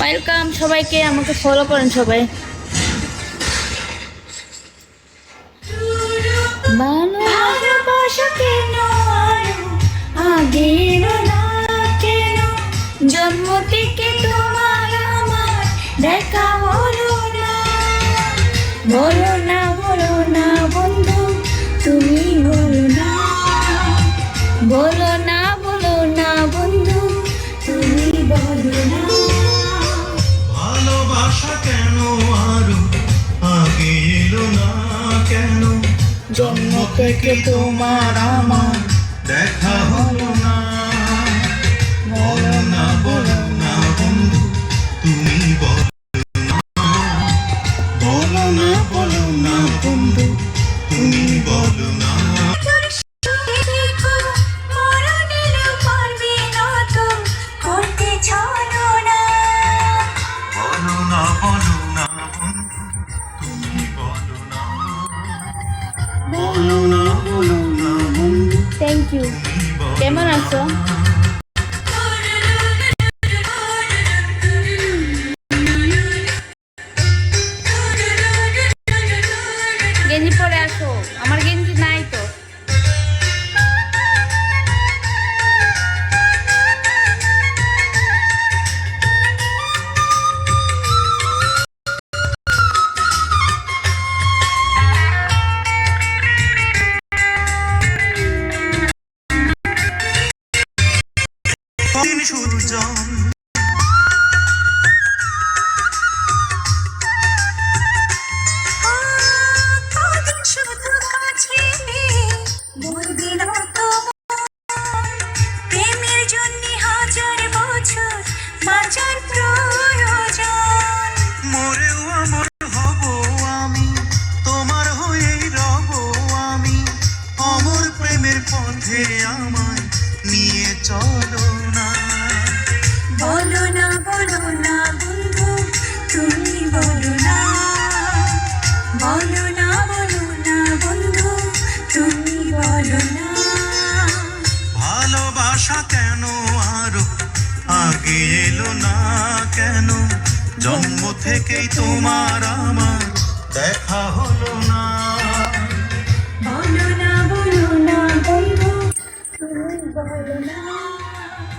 Welcome সবাইকে, আমাকে follow করেন সবাই। ভালোবাসা কেন আগের না কেন, জন্ম থেকে তোমার আমার দেখা হলো না। বলো না বলো না বন্ধু, তুমি বলো না। বলো না বলো না বন্ধু, তুমি বলো না। ভালোবাসা কেন আরো আগে এলো না কেন, জন্ম থেকে তোমার আমার দেখা হলো না। বলো না বলো না বন্ধু, তুমি বলো না। বলো না বলো না বন্ধু, তুমি বলো না। Thank you. কেমন আছো? গেঞ্জি পরে আসো, আমার গেঞ্জি নাই তো। আমায় নিয়ে চলো না। বলো না বলো না বন্ধু, তুমি বলো না। বলো না বলো না বন্ধু, তুমি বলো না। ভালোবাসা কেন আরো আগে এলো না কেন, জন্ম থেকেই তোমার আমার দেখা হলো না।